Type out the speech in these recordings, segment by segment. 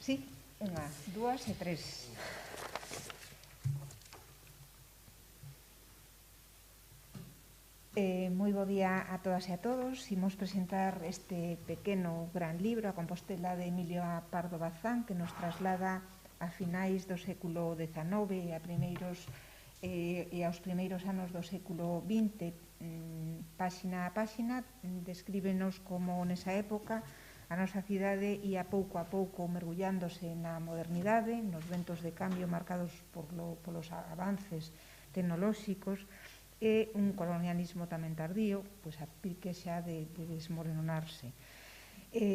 Sí, unha, dúas e tres. Moi bo día a todas e a todos. Imos presentar este pequeno gran libro, A Compostela, de Emilio Pardo Bazán, que nos traslada a finais do século XIX e aos primeiros anos do século XX. Páxina a páxina, descríbenos como nesa época a nosa cidade ia pouco a pouco mergullándose na modernidade, nos ventos de cambio marcados polos avances tecnolóxicos, e un colonialismo tamén tardío, pois a pique xa de desmoronarse.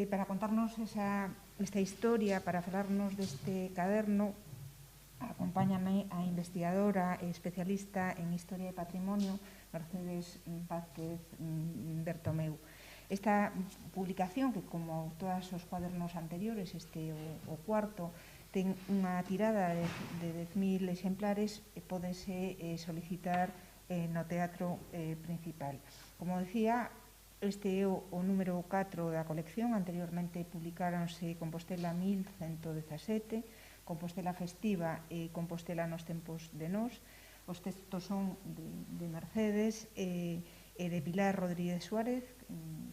Para contarnos esta historia, para falarnos deste caderno, acompáñame a investigadora e especialista en Historia e Patrimonio, Mercedes Vázquez Bertomeu. Esta publicación, que como todos os cuadernos anteriores, este o cuarto, ten unha tirada de 10.000 exemplares e pódese solicitar no teatro principal. Como decía, este é o número 4 da colección. Anteriormente publicáronse Compostela 1117, Compostela Festiva e Compostela nos tempos de nós. Os textos son de Mercedes e de Pilar Rodríguez Suárez,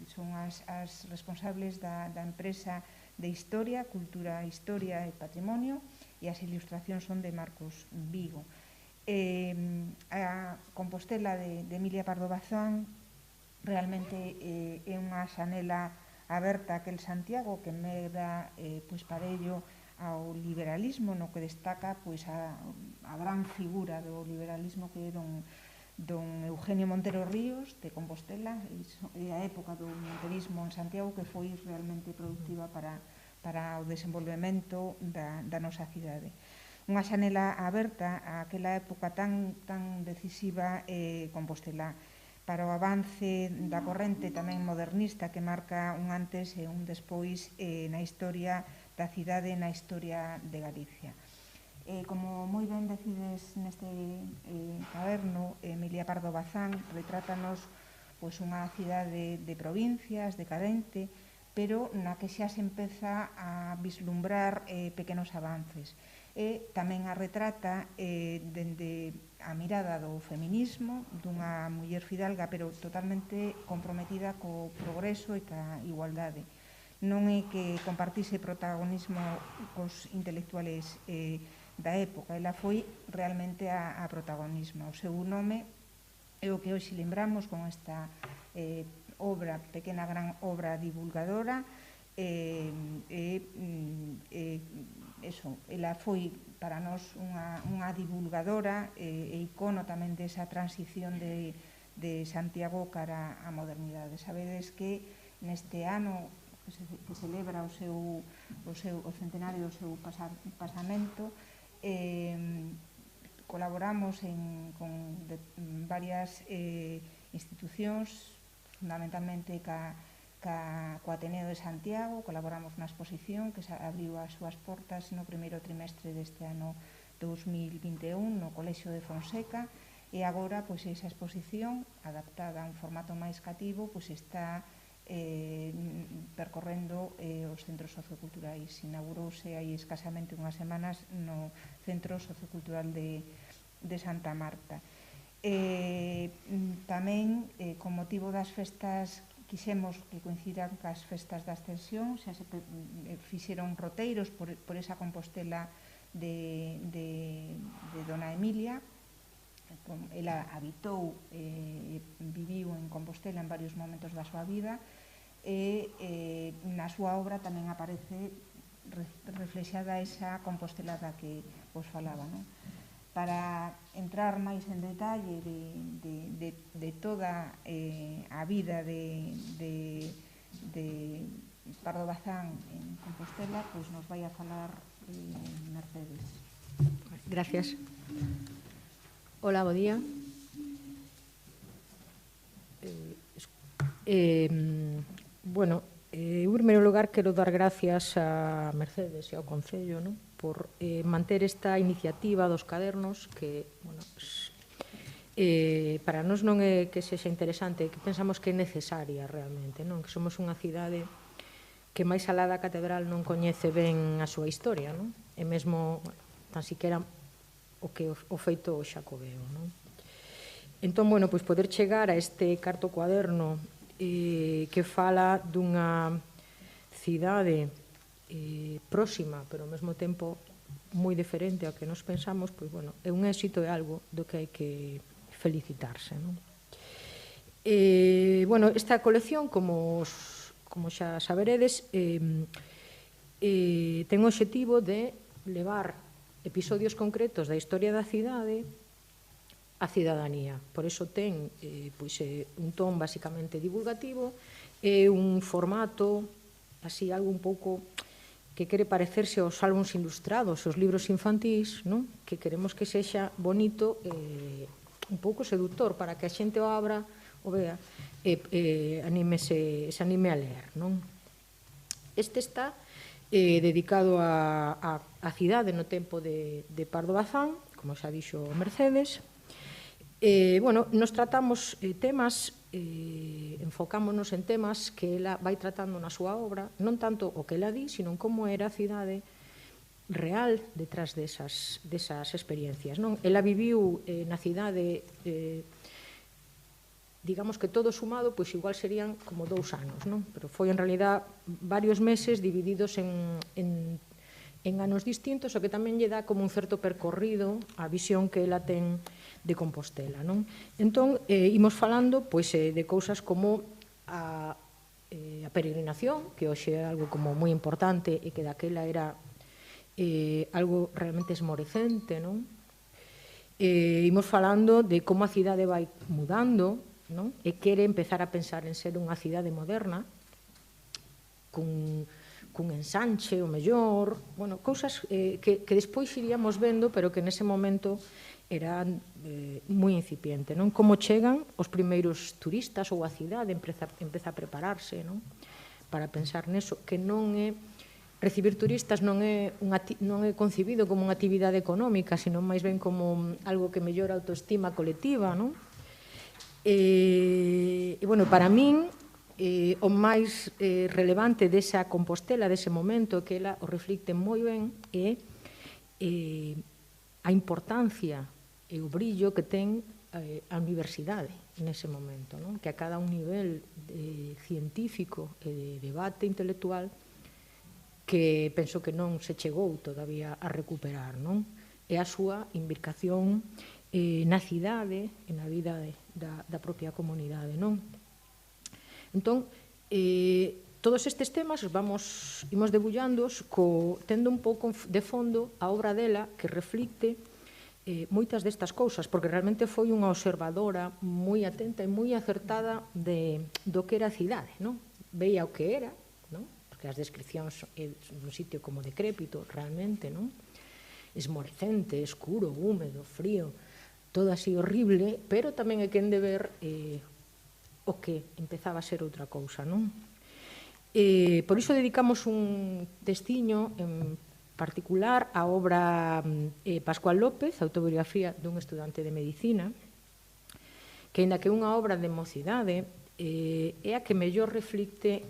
son as responsables da empresa de Historia, Cultura, Historia e Patrimonio, e as ilustracións son de Marcos Vigo. A Compostela de Emilia Pardo Bazán realmente é unha xanela aberta a aquel Santiago que medra parello ao liberalismo, no que destaca a gran figura do liberalismo que é don Eugenio Montero Ríos de Compostela, e a época do monterismo en Santiago, que foi realmente productiva para o desenvolvemento da nosa cidade. Unha xanela aberta a aquela época tan decisiva Compostela, para o avance da corrente tamén modernista que marca un antes e un despois na historia da cidade e na historia de Galicia. Como moi ben decides neste caderno, Emilia Pardo Bazán retrátanos unha cidade de provincias, decadente, pero na que xa se empeza a vislumbrar pequenos avances. E tamén a retrata dende a mirada do feminismo, dunha muller fidalga, pero totalmente comprometida co progreso e ca igualdade. Non é que compartise protagonismo cos intelectuales da época, ela foi realmente a protagonismo. O seu nome é o que hoxe lembramos con esta obra, pequena gran obra divulgadora. Ela foi para nós unha divulgadora e icono tamén desa transición de Santiago cara á modernidade. Sabedes que neste ano que celebra o centenario do seu pasamento, colaboramos con varias institucións, fundamentalmente co Ateneo de Santiago. Colaboramos na exposición que abriu as súas portas no primeiro trimestre deste ano 2021 no Colexio de Fonseca, e agora esa exposición, adaptada a un formato máis cativo, está percorrendo os centros socioculturais. Inaugurouse hai escasamente unhas semanas no Centro Sociocultural de Santa Marta. Tamén, con motivo das festas, quixemos que coincidan cas festas da Ascensión, xa se fixeron roteiros por esa Compostela de Dona Emilia. Ela habitou e viviu en Compostela en varios momentos da súa vida, e na súa obra tamén aparece reflexada esa Compostela da que vos falaba. Para entrar máis en detalle de toda a vida de Pardo Bazán en Compostela, nos vai a falar Mercedes. Gracias. Hola, bo día. En primeiro lugar, quero dar gracias a Mercedes e ao Concello por manter esta iniciativa dos cadernos, que para nós non é que sexa interesante, que pensamos que é necesaria realmente, que somos unha cidade que máis alá da catedral non coñece ben a súa historia, non? E mesmo, bueno, tan siquiera o que o feito o Xacobeo, non? Entón, bueno, pois poder chegar a este carto cuaderno que fala dunha cidade próxima, pero ao mesmo tempo moi diferente ao que nos pensamos, pois, bueno, é un éxito, é algo do que hai que felicitarse, non? Bueno, esta colección, como xa saberedes, ten o obxectivo de levar episodios concretos da historia da cidade á cidadanía. Por iso ten un ton basicamente divulgativo e un formato, así, algo un pouco que quere parecerse aos álbums ilustrados, aos libros infantís, non? Que queremos que sexa bonito e un pouco seductor para que a xente o abra, o vea, e se anime a ler, non? Este está dedicado á cidade no tempo de Pardo Bazán, como xa dixo Mercedes. Bueno, nos tratamos temas, enfocámonos en temas que ela vai tratando na súa obra, non tanto o que ela di, sino como era a cidade real detrás desas experiencias, non? Ela viviu na cidade, digamos que todo sumado, pois igual serían como 2 anos, non? Pero foi en realidad varios meses divididos en anos distintos, o que tamén lle dá como un certo percorrido a visión que ela ten de Compostela, non? Entón, imos falando pois de cousas como a peregrinación, que hoxe é algo como moi importante e que daquela era algo realmente esmorecente, non? Imos falando de como a cidade vai mudando, non? E quere empezar a pensar en ser unha cidade moderna, cun ensanche, o mellor, bueno, cousas que despois iríamos vendo, pero que nese momento eran moi incipiente, non? Como chegan os primeiros turistas ou a cidade empeza a prepararse, non? Para pensar neso, que non é recibir turistas non é concibido como unha actividade económica, sino máis ben como algo que mellora a autoestima colectiva, non? E, bueno, para min, o máis relevante desa Compostela, dese momento, que ela o reflicte moi ben, é a importancia e o brillo que ten a universidade nese momento, non? Que a cada un nivel científico e de debate intelectual que penso que non se chegou todavía a recuperar, non? É a súa imbricación na cidade e na vida da propia comunidade, non? Entón, todos estes temas imos debullandos tendo un pouco de fondo a obra dela que reflicte moitas destas cousas, porque realmente foi unha observadora moi atenta e moi acertada do que era a cidade, non? Veía o que era, non? Porque as descripcións dun sitio como decrépito, realmente, non? Esmorecente, escuro, húmedo, frío, todo así horrible, pero tamén hai quen de ver o que empezaba a ser outra cousa, non? Por iso dedicamos un testiño en particular á obra Pascual López, autobiografía dun estudante de medicina, que, aínda que é unha obra de mocidade, é a que mellor reflicte,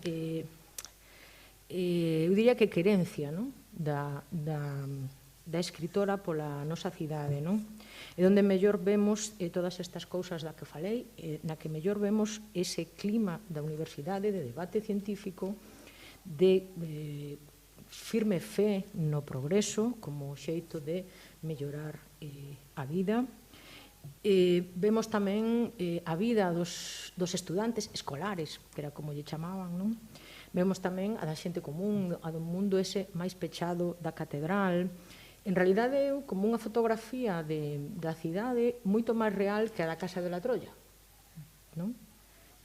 eu diría que querencia, non? Da escritora pola nosa cidade, non? E onde mellor vemos todas estas cousas da que falei, na que mellor vemos ese clima da universidade, de debate científico, de firme fe no progreso como xeito de mellorar a vida. Vemos tamén a vida dos estudantes escolares, que era como lle chamaban, non? Vemos tamén a da xente común, a do mundo ese máis pechado da catedral. En realidade é como unha fotografía da cidade moito máis real que a da Casa de la Troya, non?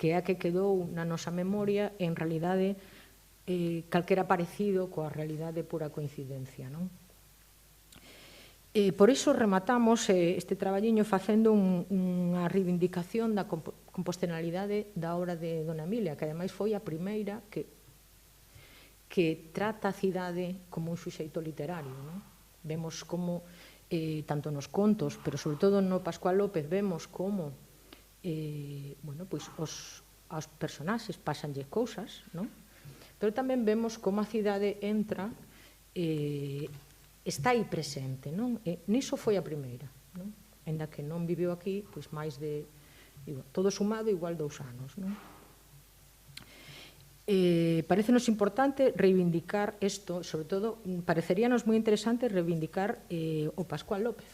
Que é a que quedou na nosa memoria, en realidade calquera parecido coa realidade pura coincidencia, non? Por iso rematamos este traballiño facendo unha reivindicación da compostelabilidade da obra de Dona Emilia, que ademais foi a primeira que trata a cidade como un suxeito literario, non? Vemos como, tanto nos contos, pero sobre todo no Pascual López, vemos como aos personaxes pásanlle cousas, non? pero tamén vemos como a cidade entra, está aí presente, non? Niso foi a primeira, non? Ainda que non viviu aquí, pois máis de, todo sumado, igual 2 anos, non? Parecenos importante reivindicar isto, sobre todo, pareceríanos moi interesante reivindicar o Pascual López.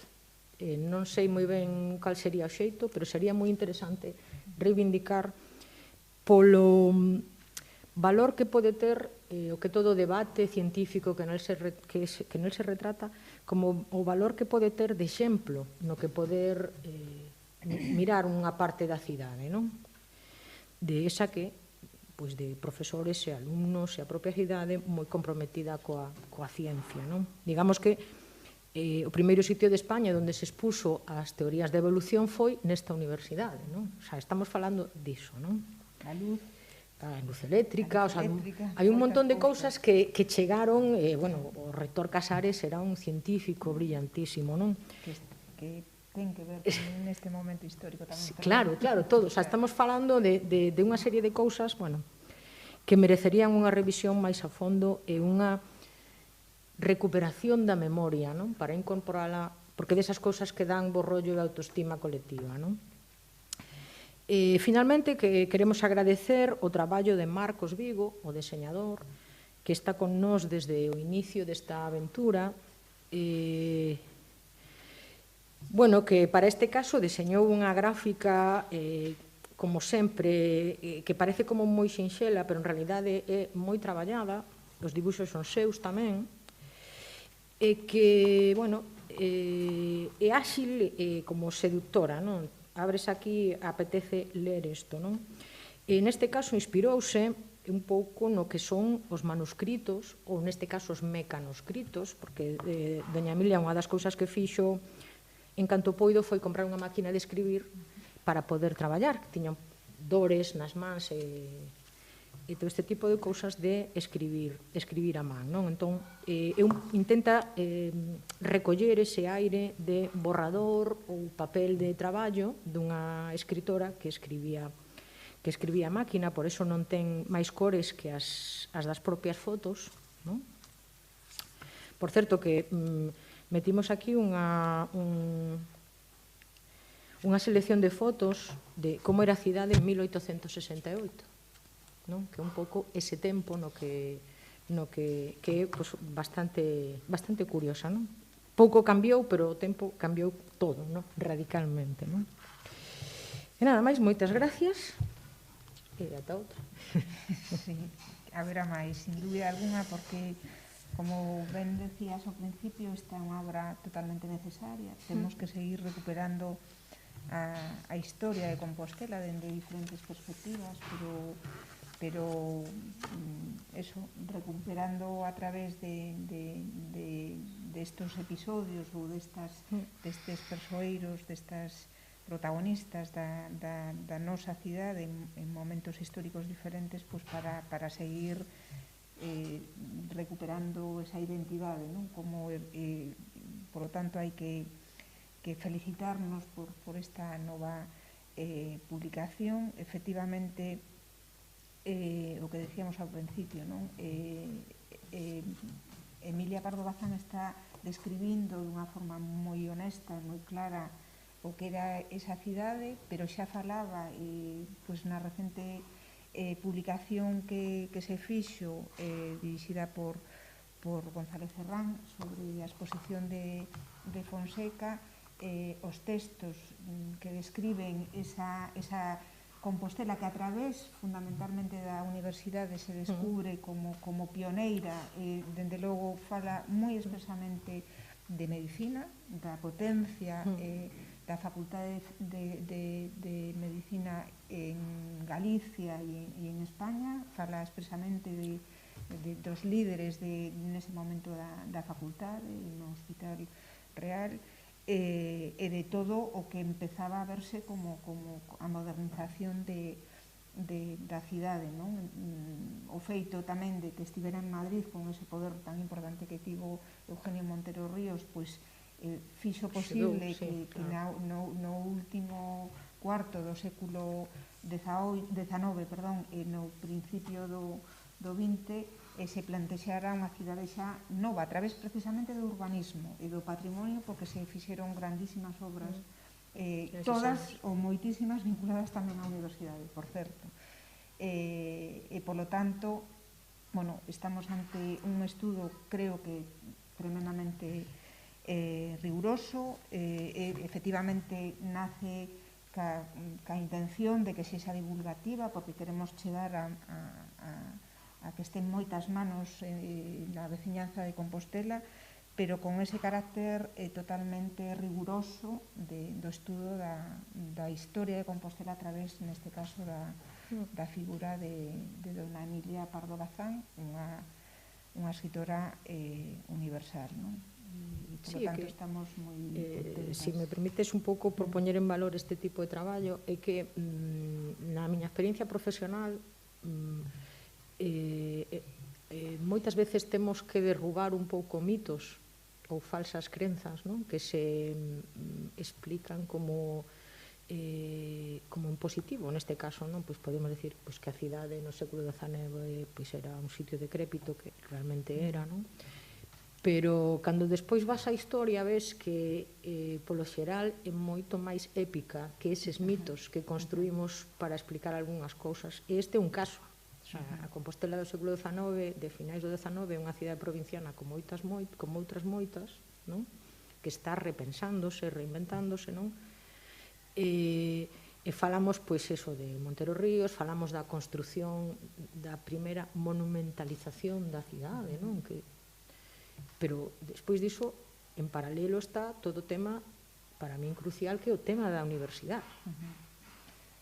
Non sei moi ben cal sería o xeito, pero sería moi interesante reivindicar polo valor que pode ter o que todo debate científico que nel se retrata, como o valor que pode ter de exemplo no que poder mirar unha parte da cidade, non? De esa que, pois, de profesores e alumnos e a propia cidade moi comprometida coa ciencia, non? Digamos que o primeiro sitio de España onde se expuso as teorías de evolución foi nesta universidade, non? O sea, estamos falando diso, non? A luz eléctrica, o sea, hai un montón de cousas que chegaron, bueno, o rector Casares era un científico brillantísimo, non? Que ten que ver neste momento histórico tamén. Claro, todo, o sea, estamos falando de unha serie de cousas, bueno, que merecerían unha revisión máis a fondo e unha recuperación da memoria, non? Para incorporala, porque desas cousas que dan bo rollo de autoestima colectiva, non? Finalmente, que queremos agradecer o traballo de Marcos Vigo, o deseñador, que está con nós desde o inicio desta aventura, bueno, que para este caso deseñou unha gráfica, como sempre, que parece como moi sinxela, pero en realidade é moi traballada, os dibuixos son seus tamén, e que, bueno, é áxil e como seductora, non? Abres aquí, apetece ler isto, non? E neste caso inspirouse un pouco no que son os manuscritos, ou neste caso os mecanoscritos, porque doña Emilia unha das cousas que fixo en canto poido foi comprar unha máquina de escribir para poder traballar, que tiñan dores nas mans e todo este tipo de cousas de escribir a man, non? Entón, intenta recoller ese aire de borrador ou papel de traballo dunha escritora que escribía a máquina, por eso non ten máis cores que as das propias fotos, non? Por certo que metimos aquí unha selección de fotos de como era a cidade en 1868, non? Que é un pouco ese tempo no que é bastante curiosa, non? Pouco cambiou, pero o tempo cambiou todo, non? Radicalmente, non? E nada máis, moitas gracias e ata outra. Sí, haberá máis, sin dúbida alguna, porque, como ben decías ao principio, esta é unha obra totalmente necesaria. Temos que seguir recuperando a historia de Compostela dende diferentes perspectivas, pero eso, recuperando a través de estos episodios ou destes persoeiros, destas protagonistas da nosa cidade en momentos históricos diferentes, pois para seguir recuperando esa identidade, non? Como, por lo tanto, hai que felicitarnos por esta nova publicación. Efectivamente, o que decíamos ao principio, non? Emilia Pardo Bazán está describindo dunha forma moi honesta, moi clara, o que era esa cidade, pero xa falaba pois na recente publicación que se fixo, dirixida por González Herrán, sobre a exposición de Fonseca, os textos que describen esa Compostela, que a través fundamentalmente da universidade se descubre como pioneira, dende logo fala moi expresamente de medicina, da potencia da Facultade de Medicina en Galicia e en España, fala expresamente dos líderes nese momento da facultade, no Hospital Real, e de todo o que empezaba a verse como a modernización da cidade, non? O feito tamén de que estivera en Madrid con ese poder tan importante que tivo Eugenio Montero Ríos, pois fixo posible que no último cuarto do século XIX, e no principio do XX se plantexara unha cidade xa nova, a través precisamente do urbanismo e do patrimonio, porque se fixeron grandísimas obras, todas ou moitísimas vinculadas tamén á universidade, por certo. E, polo tanto, bueno, estamos ante un estudo, creo que tremendamente riguroso, efectivamente nace ca intención de que sexa divulgativa, porque queremos chegar a que estén moitas manos na veciñanza de Compostela, pero con ese carácter totalmente riguroso do estudo da historia de Compostela a través, neste caso, da figura de dona Emilia Pardo Bazán, unha escritora universal, non? E, por lo tanto, estamos moi contentas. Se me permites un pouco por poñer en valor este tipo de traballo, é que na miña experiencia profesional moitas veces temos que derrubar un pouco mitos ou falsas crenzas, non? Que se explican como en positivo. Neste caso, non? Pois podemos decir que a cidade no século XIX era un sitio decrépito, que realmente era, non? Pero cando despois vas á historia ves que polo xeral é moito máis épica que eses mitos que construímos para explicar algunhas cousas, e este é un caso. A Compostela do século XIX, de finais do XIX, é unha cidade provinciana como outras moitas, non? Que está repensándose, reinventándose, non? E falamos, pois, eso de Montero Ríos, falamos da construción da primeira monumentalización da cidade, non? Pero despois diso, en paralelo está todo o tema, para min crucial, que é o tema da universidade.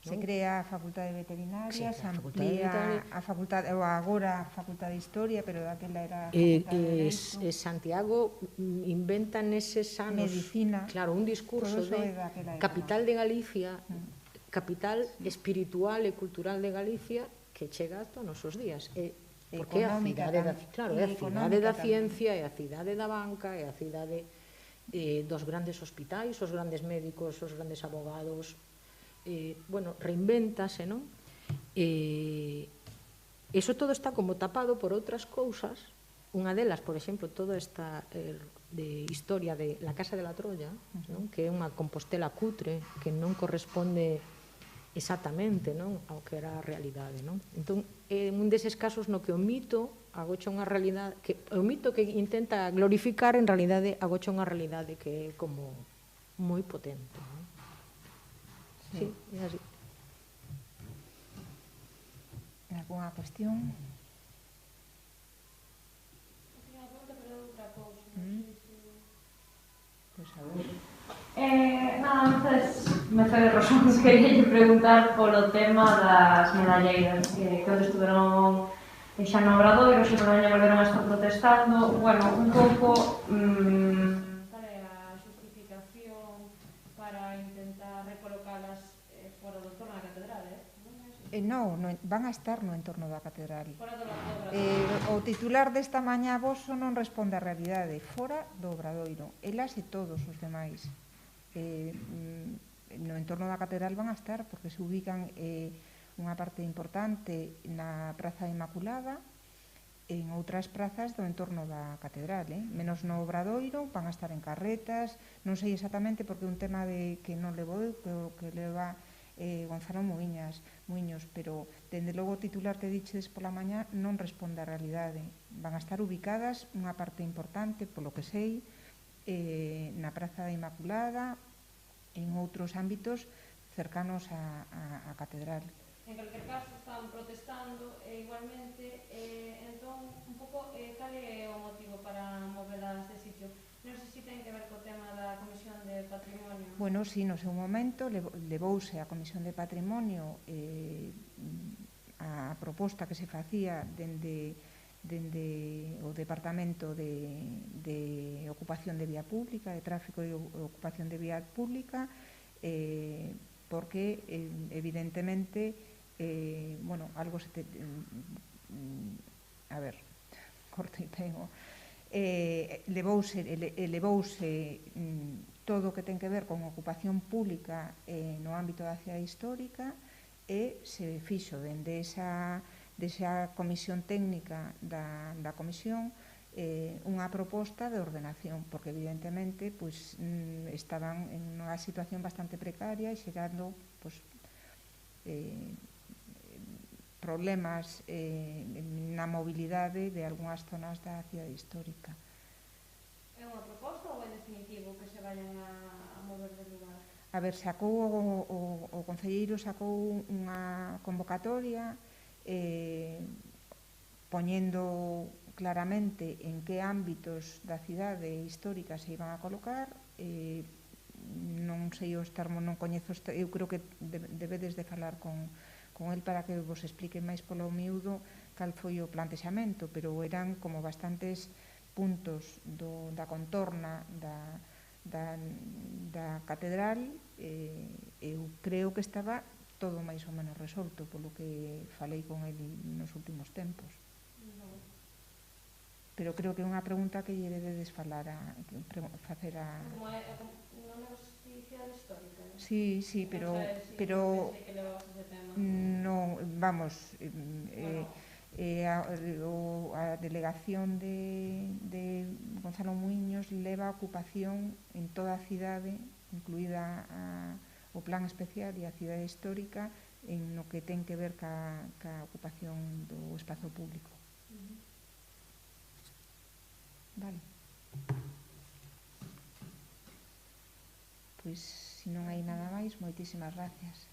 Se crea a Facultade Veterinaria, se amplía a Facultade, ou agora a Facultade de Historia, pero daquela era a Facultade de Dereito. Santiago inventa neses anos, medicina, claro, un discurso de capital de Galicia, capital espiritual e cultural de Galicia, que chega hasta os nosos días. Porque é a cidade da ciencia, é a cidade da banca, é a cidade dos grandes hospitais, os grandes médicos, os grandes abogados. Bueno, reinvéntase, non? Eso todo está como tapado por outras cousas. Unha delas, por exemplo, toda esta de historia de la Casa de la Troya, que é unha Compostela cutre, que non corresponde exactamente, non, ao que era a realidade, non? Entón, é un deses casos no que o mito agocha unha realidade, que o mito que intenta glorificar, en realidade agocha unha realidade que é como moi potente, non? Sí, é así. Alguna cuestión? Unha pregunta, pero outra cousa. Pois a ver. Nada, antes Mercedes Rosón quería preguntar polo tema das medalleiras que onde estuveron xa no Obradoiro, se por mañá volveron a estar protestando. Bueno, un pouco cal é a justificación para intentar recolocalas fora do entorno da catedral, Non, van a estar no entorno da catedral. Fora do Obradoiro. O titular desta mañá voso non responde á realidade, fora do Obradoiro. Elas e todos os demais. No entorno da catedral van a estar, porque se ubican unha parte importante na Praza Inmaculada, en outras prazas do entorno da catedral, menos no Obradoiro, van a estar en carretas, non sei exactamente porque é un tema que non levo eu, que leva Gonzalo Muiños, pero dende logo o titular que dichedes pola mañá non responde á realidade. Van a estar ubicadas unha parte importante, polo que sei, na Praza da Inmaculada, en outros ámbitos cercanos á catedral. En calquer caso, están protestando igualmente, entón, un pouco, cal é o motivo para movelas de sitio? Non sei se ten que ver co tema da Comisión de Patrimonio. Bueno, sí, no seu momento levouse a Comisión de Patrimonio a proposta que se facía dende o Departamento de Ocupación de Vía Pública, de Tráfico e Ocupación de Vía Pública, porque evidentemente, bueno, algo se te... A ver, corto e pego. Levouse todo o que ten que ver con ocupación pública no ámbito da cidade histórica e se fixo dende esa desa comisión técnica da comisión unha proposta de ordenación, porque evidentemente estaban en unha situación bastante precaria e xerando problemas na mobilidade de algunhas zonas da cidade histórica. É unha proposta ou é definitivo que se vayan a mover de lugar? A ver, o concelleiro sacou unha convocatoria poñendo claramente en que ámbitos da cidade histórica se iban a colocar. Non sei os termos, non coñezo, eu creo que debedes de falar con el para que vos explique máis polo miúdo cal foi o plantexamento, pero eran como bastantes puntos da contorna da catedral. Eu creo que estaba todo máis ou menos resolto polo que falei con el nos últimos tempos. Pero creo que é unha pregunta que lle debedes facer a... Como é non é justicia histórica? Sí, pero non, vamos, a delegación de Gonzalo Muiños leva a ocupación en toda a cidade, incluída o plan especial e a cidade histórica, en no que ten que ver ca ocupación do espazo público. Vale. Pois, se non hai nada máis, moitísimas gracias.